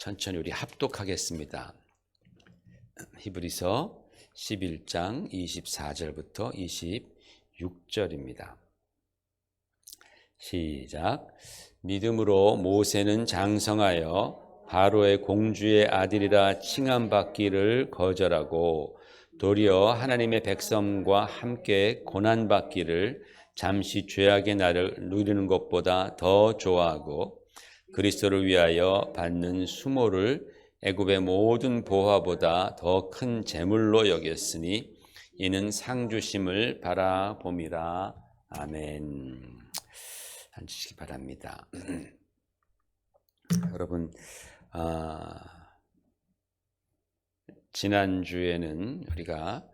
천천히 우리 합독하겠습니다. 히브리서 11장 24절부터 26절입니다. 시작. 믿음으로 모세는 장성하여 바로의 공주의 아들이라 칭함받기를 거절하고 도리어 하나님의 백성과 함께 고난받기를 잠시 죄악의 날을 누리는 것보다 더 좋아하고 그리스도를 위하여 받는 수모를 애굽의 모든 보화보다 더 큰 재물로 여겼으니 이는 상 주심을 바라봄이라. 아멘. 앉으시기 바랍니다. 여러분, 지난주에는 우리가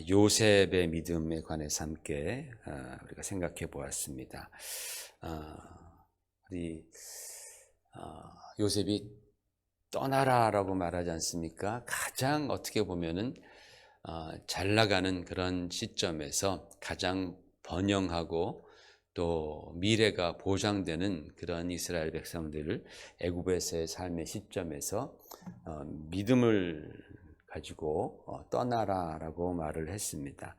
요셉의 믿음에 관해서 함께 우리가 생각해 보았습니다. 우리 요셉이 떠나라라고 말하지 않습니까? 가장 어떻게 보면은 잘 나가는 그런 시점에서 가장 번영하고 또 미래가 보장되는 그런 이스라엘 백성들을 애굽에서의 삶의 시점에서 믿음을 가지고 떠나라라고 말을 했습니다.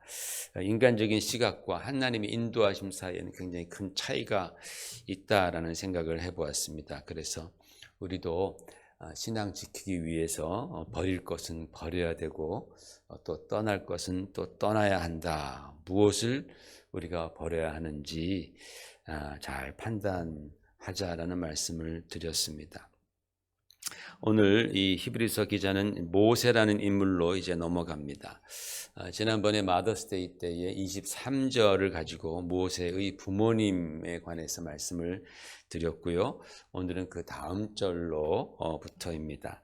인간적인 시각과 하나님의 인도하심 사이에는 굉장히 큰 차이가 있다라는 생각을 해보았습니다. 그래서 우리도 신앙 지키기 위해서 버릴 것은 버려야 되고 또 떠날 것은 또 떠나야 한다. 무엇을 우리가 버려야 하는지 잘 판단하자라는 말씀을 드렸습니다. 오늘 이 히브리서 기자는 모세라는 인물로 이제 넘어갑니다. 지난번에 마더스데이 때에 23절을 가지고 모세의 부모님에 관해서 말씀을 드렸고요. 오늘은 그 다음 절로 부터입니다.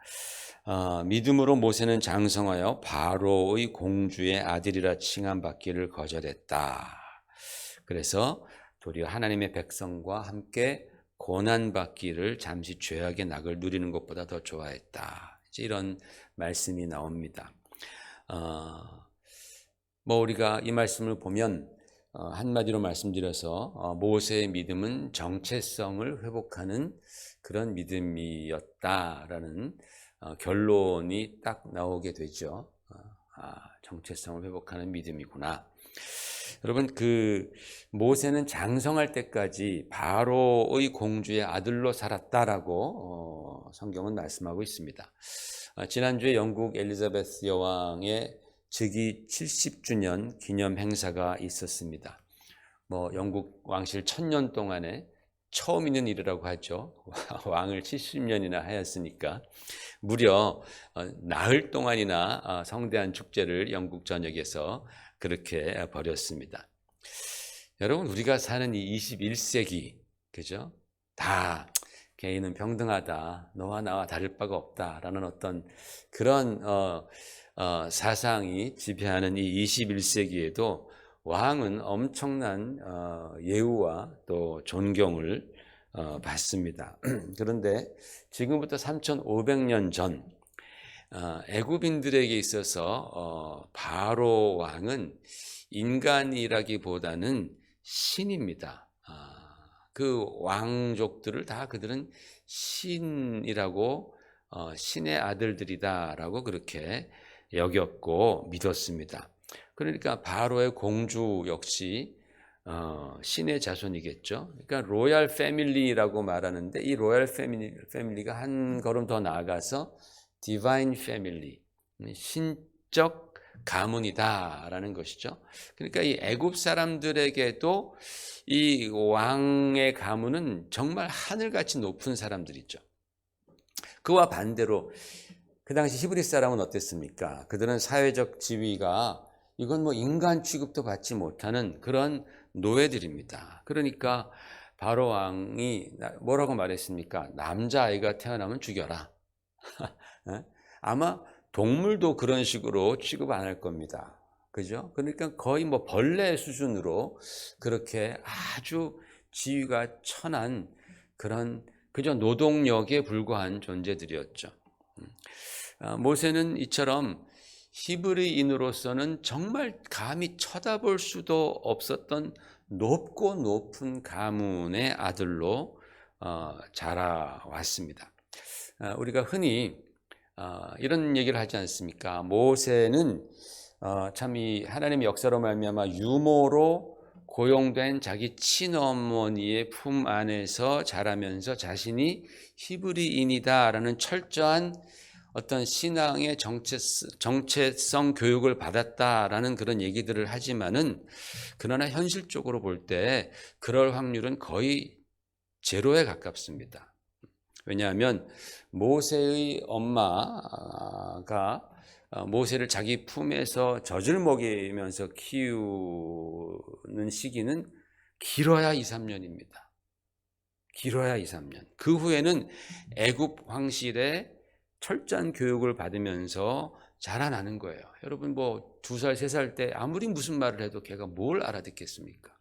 믿음으로 모세는 장성하여 바로의 공주의 아들이라 칭함받기를 거절했다. 그래서 도리어 하나님의 백성과 함께 고난받기를 잠시 죄악의 낙을 누리는 것보다 더 좋아했다. 이제 이런 말씀이 나옵니다. 우리가 이 말씀을 보면 한마디로 말씀드려서 모세의 믿음은 정체성을 회복하는 그런 믿음이었다라는 결론이 딱 나오게 되죠. 정체성을 회복하는 믿음이구나. 여러분, 그 모세는 장성할 때까지 바로의 공주의 아들로 살았다라고 성경은 말씀하고 있습니다. 지난주에 영국 엘리자베스 여왕의 즉위 70주년 기념 행사가 있었습니다. 영국 왕실 1000년 동안에 처음 있는 일이라고 하죠. 왕을 70년이나 하였으니까 무려 나흘 동안이나 성대한 축제를 영국 전역에서 그렇게 벌였습니다. 여러분, 우리가 사는 이 21세기, 그죠? 다 개인은 평등하다, 너와 나와 다를 바가 없다라는 어떤 그런 사상이 지배하는 이 21세기에도 왕은 엄청난 예우와 또 존경을 받습니다. 그런데 지금부터 3500년 전 애굽인들에게 있어서 바로 왕은 인간이라기보다는 신입니다. 그 왕족들을 다 그들은 신이라고 신의 아들들이다라고 그렇게 여겼고 믿었습니다. 그러니까 바로의 공주 역시 신의 자손이겠죠. 그러니까 로얄 패밀리라고 말하는데 이 로얄 패밀리가 한 걸음 더 나아가서 디바인 패밀리, 신적 가문이다라는 것이죠. 그러니까 이 애굽 사람들에게도 이 왕의 가문은 정말 하늘같이 높은 사람들이죠. 그와 반대로 그 당시 히브리 사람은 어땠습니까? 그들은 사회적 지위가 이건 인간 취급도 받지 못하는 그런 노예들입니다. 그러니까 바로 왕이 뭐라고 말했습니까? 남자아이가 태어나면 죽여라. 아마 동물도 그런 식으로 취급 안 할 겁니다. 그죠? 그러니까 거의 벌레 수준으로 그렇게 아주 지위가 천한 그런 그저 노동력에 불과한 존재들이었죠. 모세는 이처럼 히브리인으로서는 정말 감히 쳐다볼 수도 없었던 높고 높은 가문의 아들로 자라왔습니다. 우리가 흔히 이런 얘기를 하지 않습니까? 모세는 참 이 하나님의 역사로 말미암아 유모로 고용된 자기 친어머니의 품 안에서 자라면서 자신이 히브리인이다라는 철저한 어떤 신앙의 정체성 교육을 받았다라는 그런 얘기들을 하지만은, 그러나 현실적으로 볼 때 그럴 확률은 거의 제로에 가깝습니다. 왜냐하면 모세의 엄마가 모세를 자기 품에서 젖을 먹이면서 키우는 시기는 길어야 2, 3년입니다. 길어야 2, 3년. 그 후에는 애굽 황실의 철저한 교육을 받으면서 자라나는 거예요. 여러분 뭐 2살, 3살 때 아무리 무슨 말을 해도 걔가 뭘 알아듣겠습니까?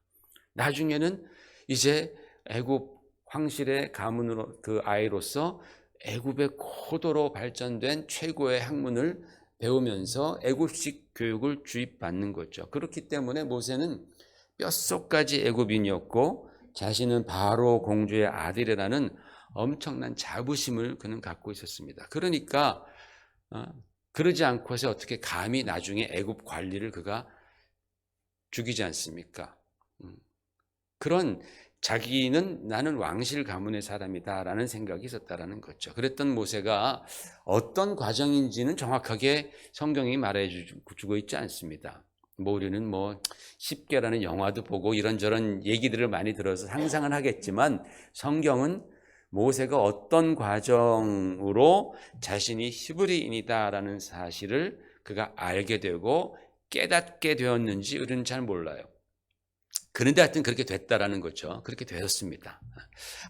나중에는 이제 애굽 황실의 가문으로 그 아이로서 애굽의 고도로 발전된 최고의 학문을 배우면서 애굽식 교육을 주입받는 거죠. 그렇기 때문에 모세는 뼛속까지 애굽인이었고 자신은 바로 공주의 아들이라는 엄청난 자부심을 그는 갖고 있었습니다. 그러니까 그러지 않고서 어떻게 감히 나중에 애굽 관리를 그가 죽이지 않습니까? 그런 자기는 나는 왕실 가문의 사람이다라는 생각이 있었다라는 거죠. 그랬던 모세가 어떤 과정인지는 정확하게 성경이 말해주고 있지 않습니다. 뭐 우리는 뭐 10개라는 영화도 보고 이런저런 얘기들을 많이 들어서 상상은 하겠지만, 성경은 모세가 어떤 과정으로 자신이 히브리인이다라는 사실을 그가 알게 되고 깨닫게 되었는지 우리는 잘 몰라요. 그런데 하여튼 그렇게 됐다라는 거죠. 그렇게 되었습니다.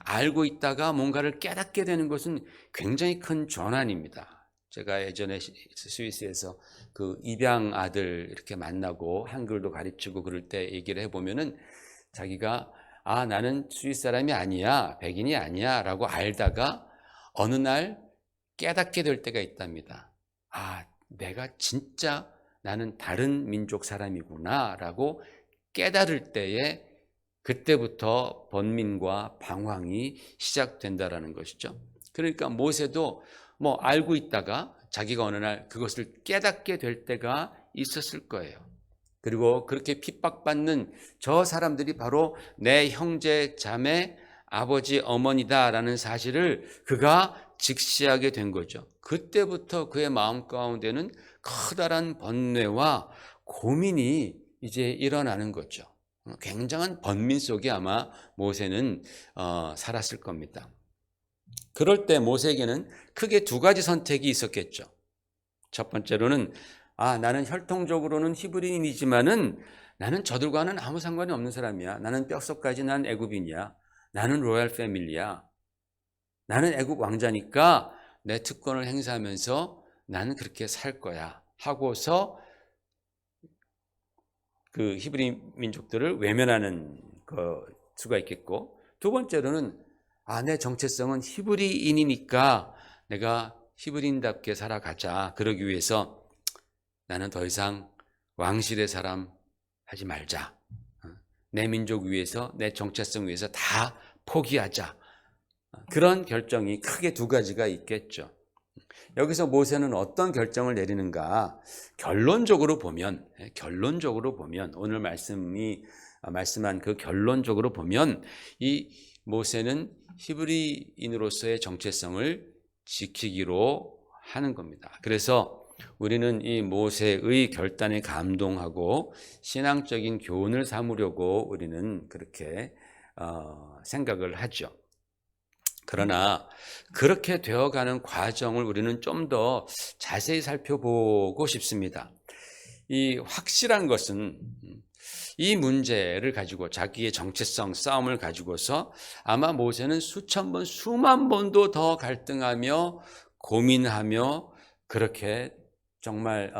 알고 있다가 뭔가를 깨닫게 되는 것은 굉장히 큰 전환입니다. 제가 예전에 스위스에서 그 입양 아들 이렇게 만나고 한글도 가르치고 그럴 때 얘기를 해보면은 자기가 나는 스위스 사람이 아니야, 백인이 아니야 라고 알다가 어느 날 깨닫게 될 때가 있답니다. 내가 진짜 나는 다른 민족 사람이구나 라고 깨달을 때에 그때부터 번민과 방황이 시작된다라는 것이죠. 그러니까 모세도 뭐 알고 있다가 자기가 어느 날 그것을 깨닫게 될 때가 있었을 거예요. 그리고 그렇게 핍박받는 저 사람들이 바로 내 형제 자매 아버지 어머니다라는 사실을 그가 직시하게 된 거죠. 그때부터 그의 마음 가운데는 커다란 번뇌와 고민이 이제 일어나는 거죠. 굉장한 번민 속에 아마 모세는 살았을 겁니다. 그럴 때 모세에게는 크게 2가지 선택이 있었겠죠. 첫 번째로는 나는 혈통적으로는 히브리인이지만은 나는 저들과는 아무 상관이 없는 사람이야. 나는 뼛속까지 난 애굽인이야. 나는 로얄 패밀리야. 나는 애굽 왕자니까 내 특권을 행사하면서 나는 그렇게 살 거야 하고서 그 히브리 민족들을 외면하는 수가 있겠고, 2번째로는 내 정체성은 히브리인이니까 내가 히브리인답게 살아가자. 그러기 위해서 나는 더 이상 왕실의 사람 하지 말자. 내 민족 위해서, 내 정체성 위해서 다 포기하자. 그런 결정이 크게 2가지가 있겠죠. 여기서 모세는 어떤 결정을 내리는가? 결론적으로 보면 오늘 말씀한 그 결론적으로 보면 이 모세는 히브리인으로서의 정체성을 지키기로 하는 겁니다. 그래서 우리는 이 모세의 결단에 감동하고 신앙적인 교훈을 삼으려고 우리는 그렇게 생각을 하죠. 그러나 그렇게 되어가는 과정을 우리는 좀 더 자세히 살펴보고 싶습니다. 이 확실한 것은 이 문제를 가지고 자기의 정체성 싸움을 가지고서 아마 모세는 수천 번, 수만 번도 더 갈등하며 고민하며 그렇게 정말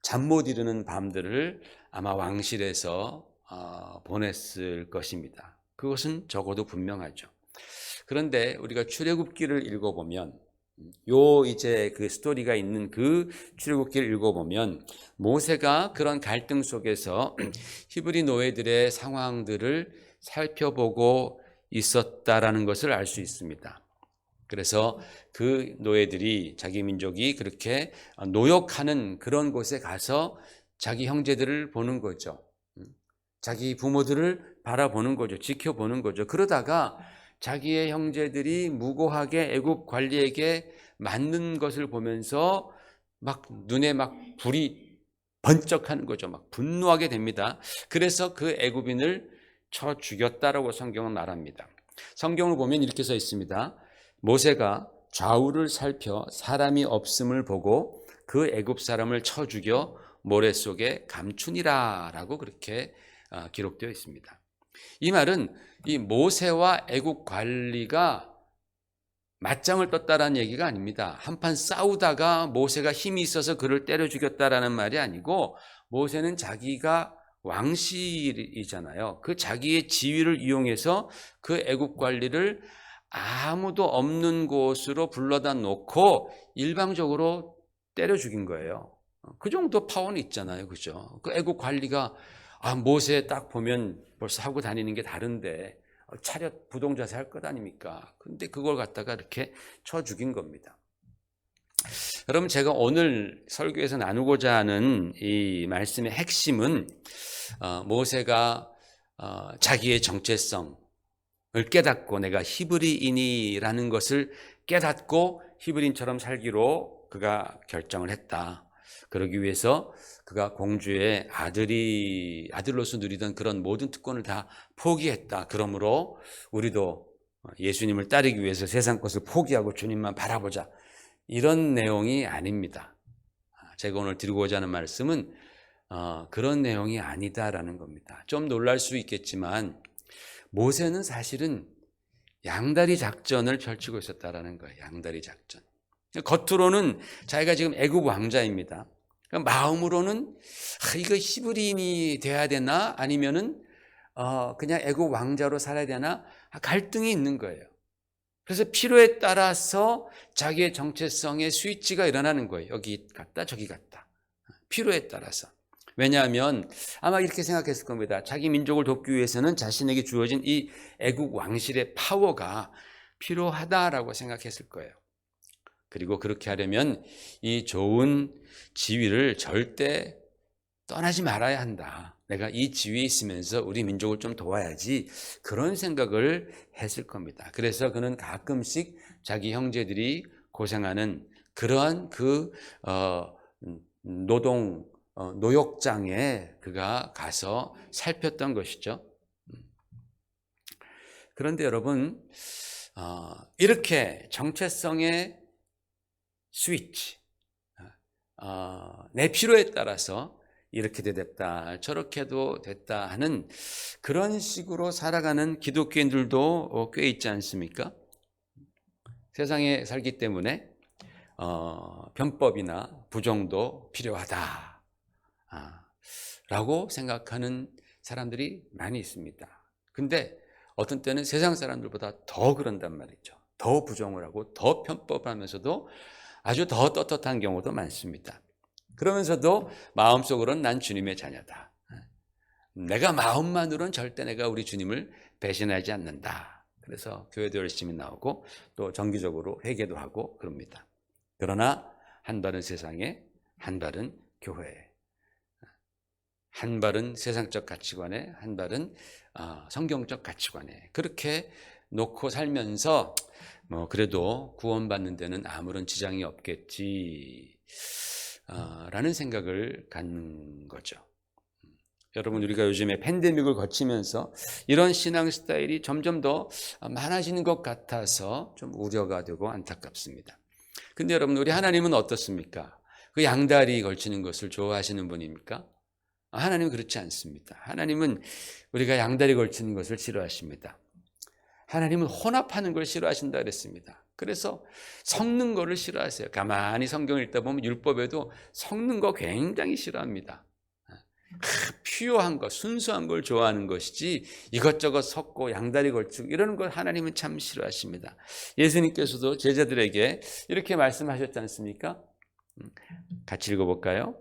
잠 못 이루는 밤들을 아마 왕실에서 보냈을 것입니다. 그것은 적어도 분명하죠. 그런데 우리가 출애굽기를 읽어보면 이제 그 스토리가 있는 그 출애굽기를 읽어보면 모세가 그런 갈등 속에서 히브리 노예들의 상황들을 살펴보고 있었다라는 것을 알 수 있습니다. 그래서 그 노예들이 자기 민족이 그렇게 노역하는 그런 곳에 가서 자기 형제들을 보는 거죠. 자기 부모들을 바라보는 거죠. 지켜보는 거죠. 그러다가 자기의 형제들이 무고하게 애굽 관리에게 맞는 것을 보면서 막 눈에 막 불이 번쩍하는 거죠. 막 분노하게 됩니다. 그래서 그 애굽인을 쳐 죽였다라고 성경은 말합니다. 성경을 보면 이렇게 써 있습니다. 모세가 좌우를 살펴 사람이 없음을 보고 그 애굽 사람을 쳐 죽여 모래 속에 감추니라라고 그렇게 기록되어 있습니다. 이 말은 이 모세와 애굽 관리가 맞짱을 떴다라는 얘기가 아닙니다. 한판 싸우다가 모세가 힘이 있어서 그를 때려 죽였다라는 말이 아니고, 모세는 자기가 왕실이잖아요. 그 자기의 지위를 이용해서 그 애굽 관리를 아무도 없는 곳으로 불러다 놓고 일방적으로 때려 죽인 거예요. 그 정도 파워는 있잖아요. 그죠? 그 애굽 관리가 모세 딱 보면 벌써 하고 다니는 게 다른데 차렷 부동자세 할 것 아닙니까? 근데 그걸 갖다가 이렇게 쳐 죽인 겁니다. 여러분, 제가 오늘 설교에서 나누고자 하는 이 말씀의 핵심은 모세가 자기의 정체성을 깨닫고 내가 히브리인이라는 것을 깨닫고 히브리인처럼 살기로 그가 결정을 했다. 그러기 위해서 그가 공주의 아들로서 누리던 그런 모든 특권을 다 포기했다. 그러므로 우리도 예수님을 따르기 위해서 세상 것을 포기하고 주님만 바라보자. 이런 내용이 아닙니다. 제가 오늘 드리고자 하는 말씀은 그런 내용이 아니다라는 겁니다. 좀 놀랄 수 있겠지만 모세는 사실은 양다리 작전을 펼치고 있었다라는 거예요. 양다리 작전. 겉으로는 자기가 지금 애굽 왕자입니다. 마음으로는 이거 히브리인이 돼야 되나 아니면은 그냥 애굽 왕자로 살아야 되나 갈등이 있는 거예요. 그래서 필요에 따라서 자기의 정체성의 스위치가 일어나는 거예요. 여기 갔다 저기 갔다. 필요에 따라서. 왜냐하면 아마 이렇게 생각했을 겁니다. 자기 민족을 돕기 위해서는 자신에게 주어진 이 애국 왕실의 파워가 필요하다라고 생각했을 거예요. 그리고 그렇게 하려면 이 좋은 지위를 절대 떠나지 말아야 한다. 내가 이 지위에 있으면서 우리 민족을 좀 도와야지, 그런 생각을 했을 겁니다. 그래서 그는 가끔씩 자기 형제들이 고생하는 그러한 노역장에 그가 가서 살폈던 것이죠. 그런데 여러분, 이렇게 정체성의 스위치, 내 필요에 따라서 이렇게도 됐다 저렇게도 됐다 하는 그런 식으로 살아가는 기독교인들도 꽤 있지 않습니까? 세상에 살기 때문에 변법이나 부정도 필요하다 라고 생각하는 사람들이 많이 있습니다. 근데 어떤 때는 세상 사람들보다 더 그런단 말이죠. 더 부정을 하고 더 편법을 하면서도 아주 더 떳떳한 경우도 많습니다. 그러면서도 마음속으로는 난 주님의 자녀다. 내가 마음만으로는 절대 내가 우리 주님을 배신하지 않는다. 그래서 교회도 열심히 나오고 또 정기적으로 회개도 하고 그럽니다. 그러나 한 발은 세상에, 한 발은 교회에, 한 발은 세상적 가치관에, 한 발은 성경적 가치관에, 그렇게 놓고 살면서 그래도 구원받는 데는 아무런 지장이 없겠지 라는 생각을 갖는 거죠. 여러분, 우리가 요즘에 팬데믹을 거치면서 이런 신앙 스타일이 점점 더 많아지는 것 같아서 좀 우려가 되고 안타깝습니다. 근데 여러분, 우리 하나님은 어떻습니까? 그 양다리 걸치는 것을 좋아하시는 분입니까? 하나님은 그렇지 않습니다. 하나님은 우리가 양다리 걸치는 것을 싫어하십니다. 하나님은 혼합하는 걸 싫어하신다 그랬습니다. 그래서 섞는 거를 싫어하세요. 가만히 성경을 읽다 보면 율법에도 섞는 거 굉장히 싫어합니다. 퓨어한 거, 순수한 걸 좋아하는 것이지 이것저것 섞고 양다리 걸치고 이러는 걸 하나님은 참 싫어하십니다. 예수님께서도 제자들에게 이렇게 말씀하셨지 않습니까? 같이 읽어볼까요?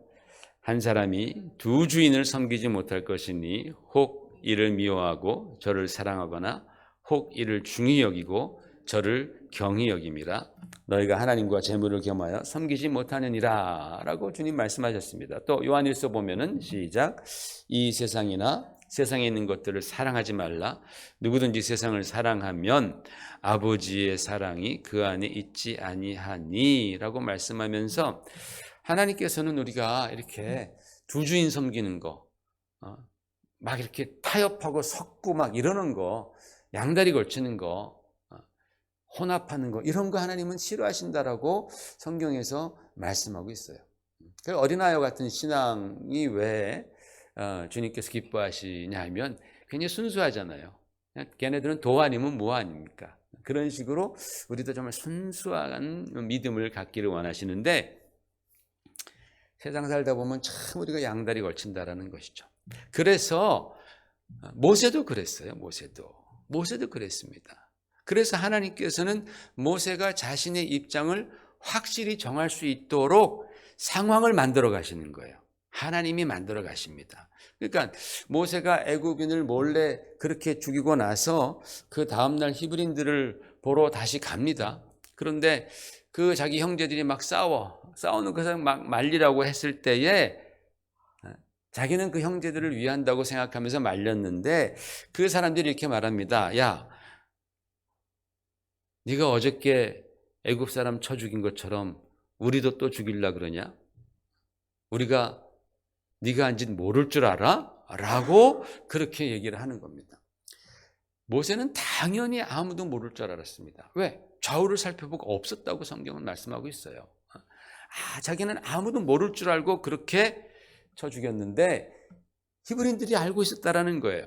한 사람이 두 주인을 섬기지 못할 것이니 혹 이를 미워하고 저를 사랑하거나 혹 이를 중히 여기고 저를 경히 여김이라. 너희가 하나님과 재물을 겸하여 섬기지 못하느니라 라고 주님 말씀하셨습니다. 또 요한일서 보면은 시작. 이 세상이나 세상에 있는 것들을 사랑하지 말라. 누구든지 세상을 사랑하면 아버지의 사랑이 그 안에 있지 아니하니 라고 말씀하면서 하나님께서는 우리가 이렇게 두 주인 섬기는 거, 막 이렇게 타협하고 섞고 막 이러는 거, 양다리 걸치는 거, 혼합하는 거, 이런 거 하나님은 싫어하신다라고 성경에서 말씀하고 있어요. 어린아이와 같은 신앙이 왜 주님께서 기뻐하시냐 하면 굉장히 순수하잖아요. 걔네들은 도 아니면 뭐 아닙니까? 그런 식으로 우리도 정말 순수한 믿음을 갖기를 원하시는데 세상 살다 보면 참 우리가 양다리 걸친다라는 것이죠. 그래서 모세도 그랬어요. 모세도 그랬습니다. 그래서 하나님께서는 모세가 자신의 입장을 확실히 정할 수 있도록 상황을 만들어 가시는 거예요. 하나님이 만들어 가십니다. 그러니까 모세가 애굽인을 몰래 그렇게 죽이고 나서 그 다음날 히브리인들을 보러 다시 갑니다. 그런데 그 자기 형제들이 막 싸우는 것을 막 말리라고 했을 때에 자기는 그 형제들을 위한다고 생각하면서 말렸는데 그 사람들이 이렇게 말합니다. 야, 네가 어저께 애굽 사람 쳐 죽인 것처럼 우리도 또 죽이려 그러냐? 우리가 네가 한 짓 모를 줄 알아? 라고 그렇게 얘기를 하는 겁니다. 모세는 당연히 아무도 모를 줄 알았습니다. 왜? 좌우를 살펴보고 없었다고 성경은 말씀하고 있어요. 자기는 아무도 모를 줄 알고 그렇게 쳐 죽였는데 히브리인들이 알고 있었다라는 거예요.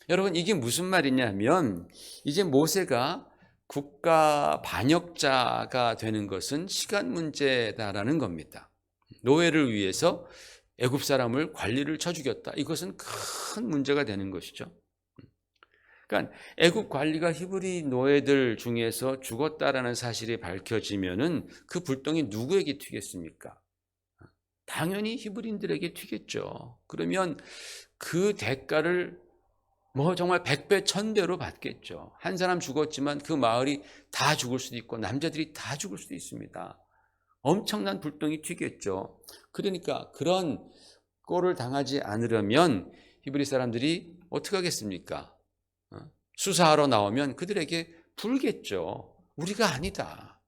여러분, 이게 무슨 말이냐면 이제 모세가 국가 반역자가 되는 것은 시간 문제다라는 겁니다. 노예를 위해서 애굽 사람을 관리를 쳐 죽였다. 이것은 큰 문제가 되는 것이죠. 그러니까 애굽 관리가 히브리 노예들 중에서 죽었다라는 사실이 밝혀지면은 그 불똥이 누구에게 튀겠습니까? 당연히 히브리인들에게 튀겠죠. 그러면 그 대가를 정말 100배, 1000배로 받겠죠. 한 사람 죽었지만 그 마을이 다 죽을 수도 있고 남자들이 다 죽을 수도 있습니다. 엄청난 불똥이 튀겠죠. 그러니까 그런 꼴을 당하지 않으려면 히브리 사람들이 어떻게 하겠습니까? 수사하러 나오면 그들에게 불겠죠. 우리가 아니다.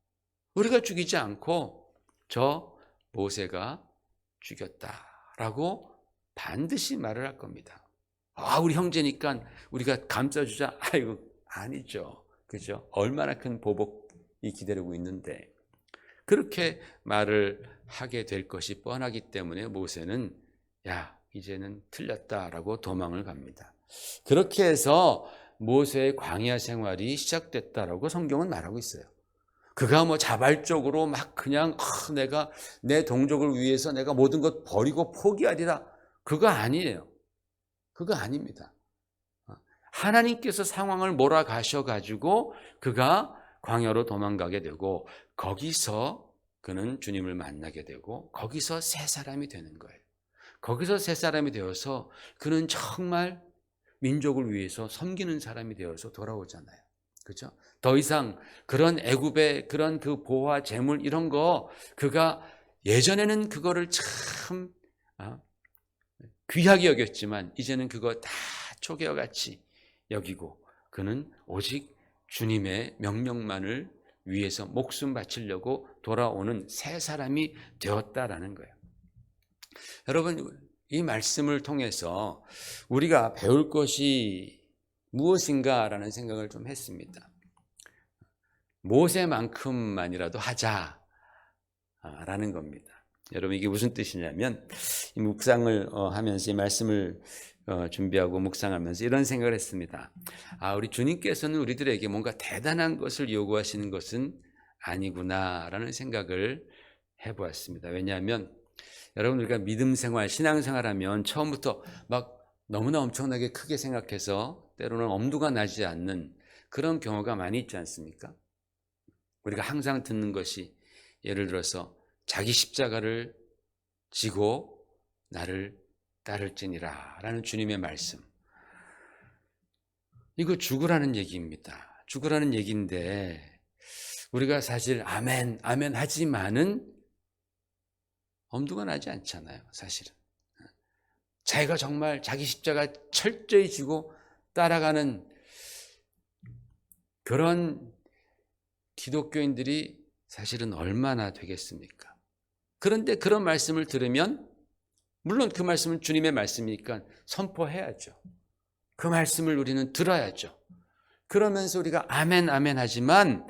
우리가 죽이지 않고 저 모세가 죽였다라고 반드시 말을 할 겁니다. 우리 형제니까 우리가 감싸주자. 아이고, 아니죠. 그죠? 얼마나 큰 보복이 기다리고 있는데. 그렇게 말을 하게 될 것이 뻔하기 때문에 모세는 이제는 틀렸다라고 도망을 갑니다. 그렇게 해서 모세의 광야 생활이 시작됐다라고 성경은 말하고 있어요. 그가 자발적으로 막 그냥 내가 내 동족을 위해서 내가 모든 것 버리고 포기하리라. 그거 아니에요. 그거 아닙니다. 하나님께서 상황을 몰아가셔가지고 그가 광야로 도망가게 되고 거기서 그는 주님을 만나게 되고 거기서 새 사람이 되는 거예요. 거기서 새 사람이 되어서 그는 정말 민족을 위해서 섬기는 사람이 되어서 돌아오잖아요. 그렇죠? 더 이상 그런 애굽의 그런 그 보화 재물 이런 거 그가 예전에는 그거를 참 귀하게 여겼지만 이제는 그거 다 초계와같이 여기고 그는 오직 주님의 명령만을 위해서 목숨 바치려고 돌아오는 새 사람이 되었다라는 거예요. 여러분, 이 말씀을 통해서 우리가 배울 것이 무엇인가라는 생각을 좀 했습니다. 모세만큼만이라도 하자라는 겁니다. 여러분, 이게 무슨 뜻이냐면 이 묵상을 하면서 이 말씀을 준비하고 묵상하면서 이런 생각을 했습니다. 우리 주님께서는 우리들에게 뭔가 대단한 것을 요구하시는 것은 아니구나라는 생각을 해보았습니다. 왜냐하면 여러분, 우리가 믿음 생활, 신앙 생활하면 처음부터 막 너무나 엄청나게 크게 생각해서 때로는 엄두가 나지 않는 그런 경우가 많이 있지 않습니까? 우리가 항상 듣는 것이 예를 들어서 자기 십자가를 지고 나를 따를지니라 라는 주님의 말씀. 이거 죽으라는 얘기입니다. 죽으라는 얘기인데 우리가 사실 아멘, 아멘 하지만은 엄두가 나지 않잖아요, 사실은. 자기가 정말 자기 십자가 철저히 지고 따라가는 그런 기독교인들이 사실은 얼마나 되겠습니까? 그런데 그런 말씀을 들으면 물론 그 말씀은 주님의 말씀이니까 선포해야죠. 그 말씀을 우리는 들어야죠. 그러면서 우리가 아멘 아멘 하지만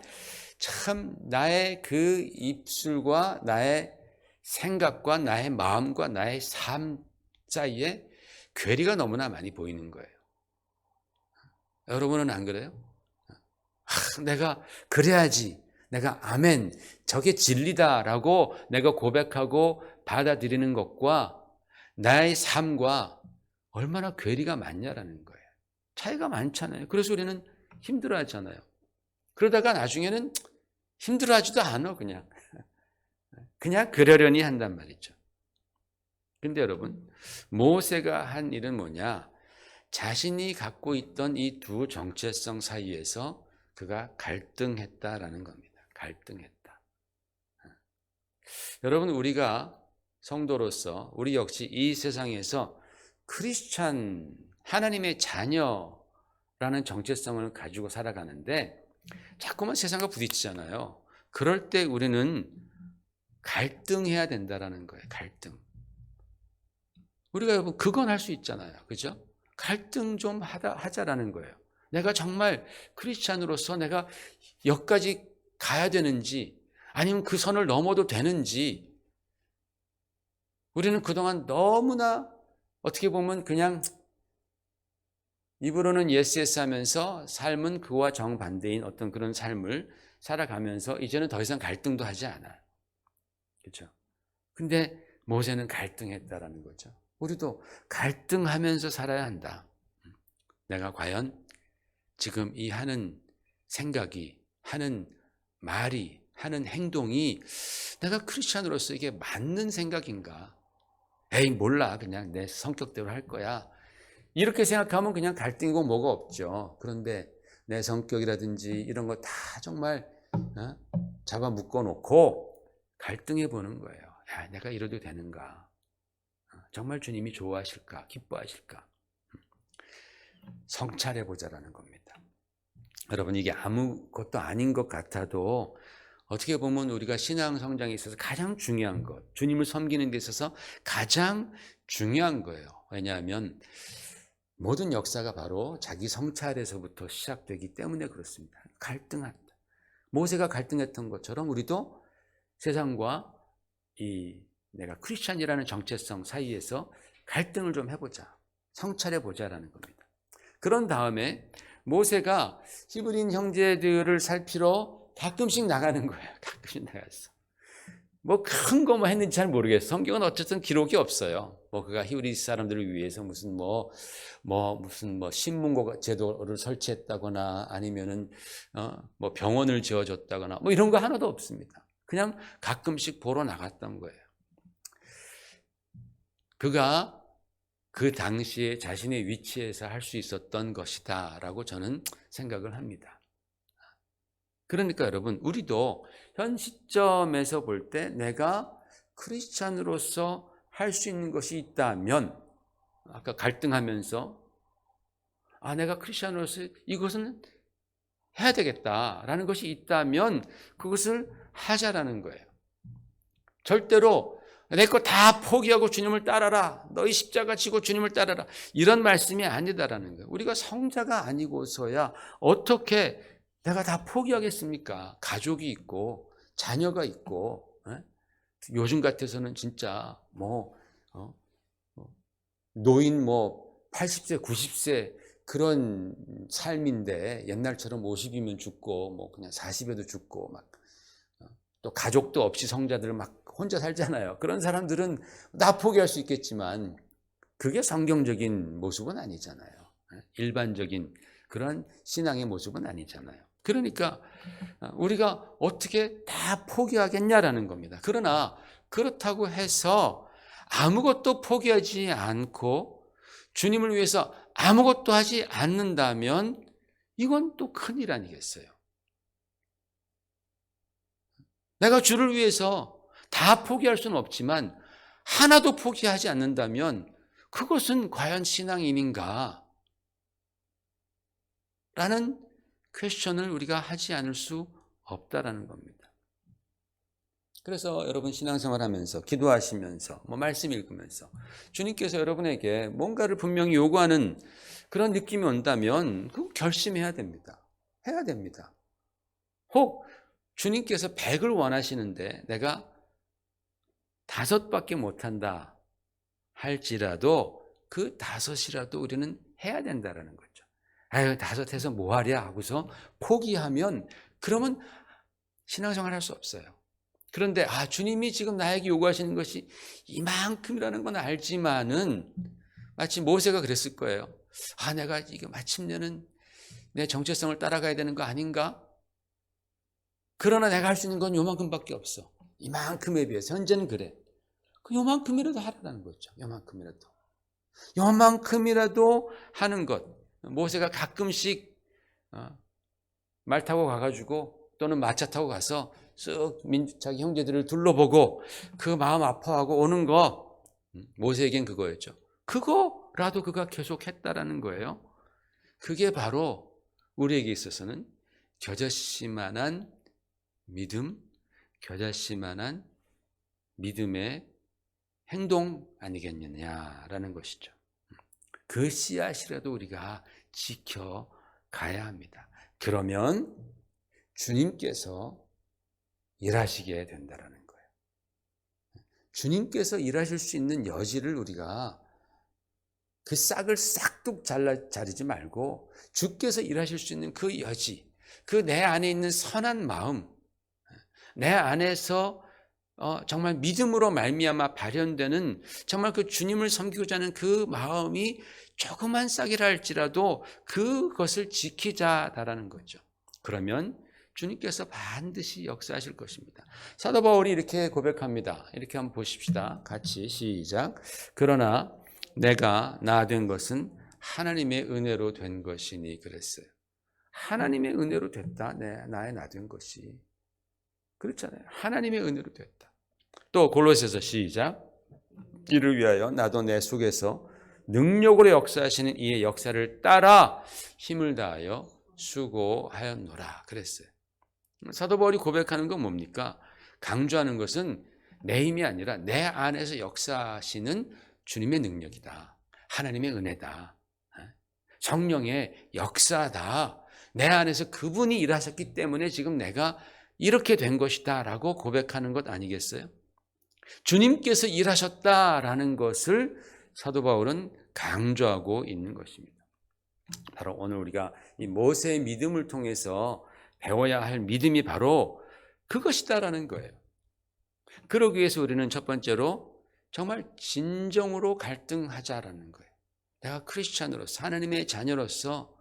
참 나의 그 입술과 나의 생각과 나의 마음과 나의 삶 사이에 괴리가 너무나 많이 보이는 거예요. 여러분은 안 그래요? 내가 그래야지, 내가 아멘, 저게 진리다라고 내가 고백하고 받아들이는 것과 나의 삶과 얼마나 괴리가 많냐라는 거예요. 차이가 많잖아요. 그래서 우리는 힘들어하잖아요. 그러다가 나중에는 힘들어하지도 않아. 그냥 그러려니 한단 말이죠. 근데 여러분, 모세가 한 일은 뭐냐? 자신이 갖고 있던 이 두 정체성 사이에서 그가 갈등했다라는 겁니다. 갈등했다. 여러분, 우리가 성도로서 우리 역시 이 세상에서 크리스찬, 하나님의 자녀라는 정체성을 가지고 살아가는데 자꾸만 세상과 부딪히잖아요. 그럴 때 우리는 갈등해야 된다라는 거예요. 갈등. 우리가 여러분 그건 할 수 있잖아요. 그죠? 갈등 좀 하자라는 거예요. 내가 정말 크리스찬으로서 내가 여기까지 가야 되는지 아니면 그 선을 넘어도 되는지 우리는 그동안 너무나 어떻게 보면 그냥 입으로는 예스 예스 하면서 삶은 그와 정반대인 어떤 그런 삶을 살아가면서 이제는 더 이상 갈등도 하지 않아요. 그렇죠? 근데 모세는 갈등했다라는 거죠. 우리도 갈등하면서 살아야 한다. 내가 과연 지금 이 하는 생각이, 하는 말이, 하는 행동이 내가 크리스찬으로서 이게 맞는 생각인가? 에이 몰라, 그냥 내 성격대로 할 거야. 이렇게 생각하면 그냥 갈등이고 뭐가 없죠. 그런데 내 성격이라든지 이런 거 다 정말 잡아 묶어놓고 갈등해 보는 거예요. 야, 내가 이래도 되는가? 정말 주님이 좋아하실까? 기뻐하실까? 성찰해 보자라는 겁니다. 여러분, 이게 아무것도 아닌 것 같아도 어떻게 보면 우리가 신앙 성장에 있어서 가장 중요한 것, 주님을 섬기는 데 있어서 가장 중요한 거예요. 왜냐하면 모든 역사가 바로 자기 성찰에서부터 시작되기 때문에 그렇습니다. 갈등한다. 모세가 갈등했던 것처럼 우리도 세상과 내가 크리스찬이라는 정체성 사이에서 갈등을 좀 해보자. 성찰해 보자라는 겁니다. 그런 다음에 모세가 히브리인 형제들을 살피러 가끔씩 나가는 거예요. 가끔씩 나갔어. 뭐 큰 거 뭐 했는지 잘 모르겠어. 성경은 어쨌든 기록이 없어요. 뭐 그가 히브리 사람들을 위해서 무슨 신문고 제도를 설치했다거나 아니면은 뭐 병원을 지어줬다거나 뭐 이런 거 하나도 없습니다. 그냥 가끔씩 보러 나갔던 거예요. 그가 그 당시에 자신의 위치에서 할 수 있었던 것이다라고 저는 생각을 합니다. 그러니까 여러분, 우리도 현 시점에서 볼 때 내가 크리스찬으로서 할 수 있는 것이 있다면, 아까 갈등하면서 내가 크리스찬으로서 이것은 해야 되겠다라는 것이 있다면 그것을 하자라는 거예요. 절대로 내 거 다 포기하고 주님을 따라라. 너희 십자가 지고 주님을 따라라. 이런 말씀이 아니다라는 거예요. 우리가 성자가 아니고서야 어떻게 내가 다 포기하겠습니까? 가족이 있고 자녀가 있고 요즘 같아서는 진짜 노인 80세 90세 그런 삶인데 옛날처럼 50이면 죽고 그냥 40에도 죽고 또 가족도 없이 성자들 막 혼자 살잖아요. 그런 사람들은 다 포기할 수 있겠지만 그게 성경적인 모습은 아니잖아요. 일반적인 그런 신앙의 모습은 아니잖아요. 그러니까 우리가 어떻게 다 포기하겠냐라는 겁니다. 그러나 그렇다고 해서 아무것도 포기하지 않고 주님을 위해서 아무것도 하지 않는다면 이건 또 큰일 아니겠어요? 내가 주를 위해서 다 포기할 수는 없지만 하나도 포기하지 않는다면 그것은 과연 신앙인인가? 라는 퀘스천을 우리가 하지 않을 수 없다라는 겁니다. 그래서 여러분 신앙생활 하면서 기도하시면서 말씀 읽으면서 주님께서 여러분에게 뭔가를 분명히 요구하는 그런 느낌이 온다면 그 결심해야 됩니다. 해야 됩니다. 혹 주님께서 100을 원하시는데 내가 5밖에 못한다 할지라도 그 5이라도 우리는 해야 된다라는 거죠. 아유 5 해서 뭐하랴 하고서 포기하면 그러면 신앙생활 할 수 없어요. 그런데 주님이 지금 나에게 요구하시는 것이 이만큼이라는 건 알지만은 마치 모세가 그랬을 거예요. 내가 이거 마침내는 내 정체성을 따라가야 되는 거 아닌가? 그러나 내가 할 수 있는 건 요만큼밖에 없어. 이만큼에 비해서 현재는 그래. 그 요만큼이라도 하라는 거죠. 요만큼이라도 하는 것. 모세가 가끔씩 말 타고 가가지고 또는 마차 타고 가서 쓱 자기 형제들을 둘러보고 그 마음 아파하고 오는 거, 모세에겐 그거였죠. 그거라도 그가 계속했다라는 거예요. 그게 바로 우리에게 있어서는 겨자씨만한 믿음, 겨자씨만한 믿음의 행동 아니겠느냐라는 것이죠. 그 씨앗이라도 우리가 지켜가야 합니다. 그러면 주님께서 일하시게 된다라는 거예요. 주님께서 일하실 수 있는 여지를 우리가 그 싹을 싹둑 자르지 말고 주께서 일하실 수 있는 그 여지, 그 내 안에 있는 선한 마음, 내 안에서 정말 믿음으로 말미암아 발현되는 정말 그 주님을 섬기고자 하는 그 마음이 조그만 싹이라 할지라도 그것을 지키자라는 거죠. 그러면 주님께서 반드시 역사하실 것입니다. 사도 바울이 이렇게 고백합니다. 이렇게 한번 보십시다. 같이 시작. 그러나 내가 나 된 것은 하나님의 은혜로 된 것이니 그랬어요. 하나님의 은혜로 됐다. 나의 나 된 것이. 그렇잖아요. 하나님의 은혜로 됐다. 또 골로새서 시작. 이를 위하여 나도 내 속에서 능력으로 역사하시는 이의 역사를 따라 힘을 다하여 수고하였노라 그랬어요. 사도 바울이 고백하는 건 뭡니까? 강조하는 것은 내 힘이 아니라 내 안에서 역사하시는 주님의 능력이다. 하나님의 은혜다. 성령의 역사다. 내 안에서 그분이 일하셨기 때문에 지금 내가 이렇게 된 것이다 라고 고백하는 것 아니겠어요? 주님께서 일하셨다라는 것을 사도 바울은 강조하고 있는 것입니다. 바로 오늘 우리가 이 모세의 믿음을 통해서 배워야 할 믿음이 바로 그것이다라는 거예요. 그러기 위해서 우리는 첫 번째로 정말 진정으로 갈등하자라는 거예요. 내가 크리스찬으로서 하나님의 자녀로서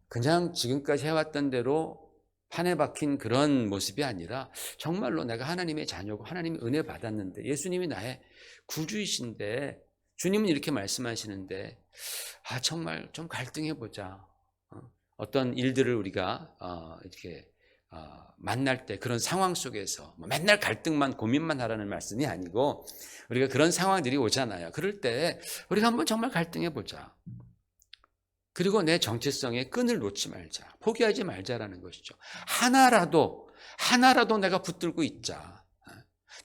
그냥 지금까지 해왔던 대로 판에 박힌 그런 모습이 아니라 정말로 내가 하나님의 자녀고 하나님의 은혜 받았는데 예수님이 나의 구주이신데 주님은 이렇게 말씀하시는데 정말 좀 갈등해보자. 어떤 일들을 우리가 이렇게 만날 때 그런 상황 속에서 맨날 갈등만 고민만 하라는 말씀이 아니고 우리가 그런 상황들이 오잖아요. 그럴 때 우리가 한번 정말 갈등해보자. 그리고 내 정체성의 끈을 놓지 말자. 포기하지 말자라는 것이죠. 하나라도 내가 붙들고 있자.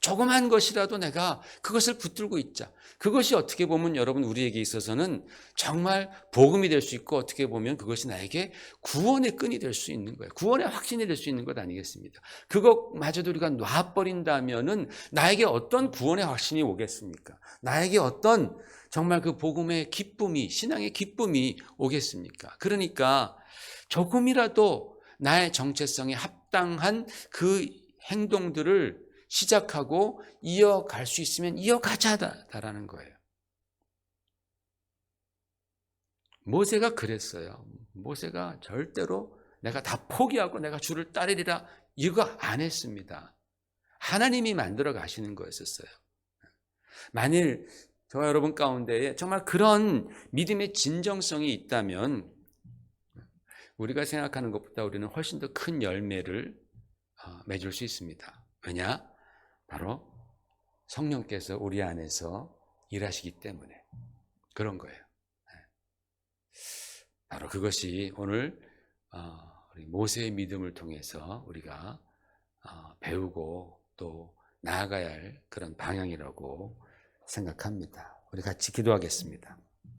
조그만 것이라도 내가 그것을 붙들고 있자. 그것이 어떻게 보면 여러분 우리에게 있어서는 정말 복음이 될 수 있고 어떻게 보면 그것이 나에게 구원의 끈이 될 수 있는 거예요. 구원의 확신이 될 수 있는 것 아니겠습니까? 그것마저도 우리가 놔버린다면은 나에게 어떤 구원의 확신이 오겠습니까? 나에게 어떤 정말 그 복음의 기쁨이, 신앙의 기쁨이 오겠습니까? 그러니까 조금이라도 나의 정체성에 합당한 그 행동들을 시작하고 이어갈 수 있으면 이어가자라는 거예요. 모세가 그랬어요. 모세가 절대로 내가 다 포기하고 내가 주를 따르리라 이거 안 했습니다. 하나님이 만들어 가시는 거였었어요. 만일 저와 여러분 가운데에 정말 그런 믿음의 진정성이 있다면 우리가 생각하는 것보다 우리는 훨씬 더 큰 열매를 맺을 수 있습니다. 왜냐? 바로 성령께서 우리 안에서 일하시기 때문에 그런 거예요. 바로 그것이 오늘 우리 모세의 믿음을 통해서 우리가 배우고 또 나아가야 할 그런 방향이라고 생각합니다. 우리 같이 기도하겠습니다.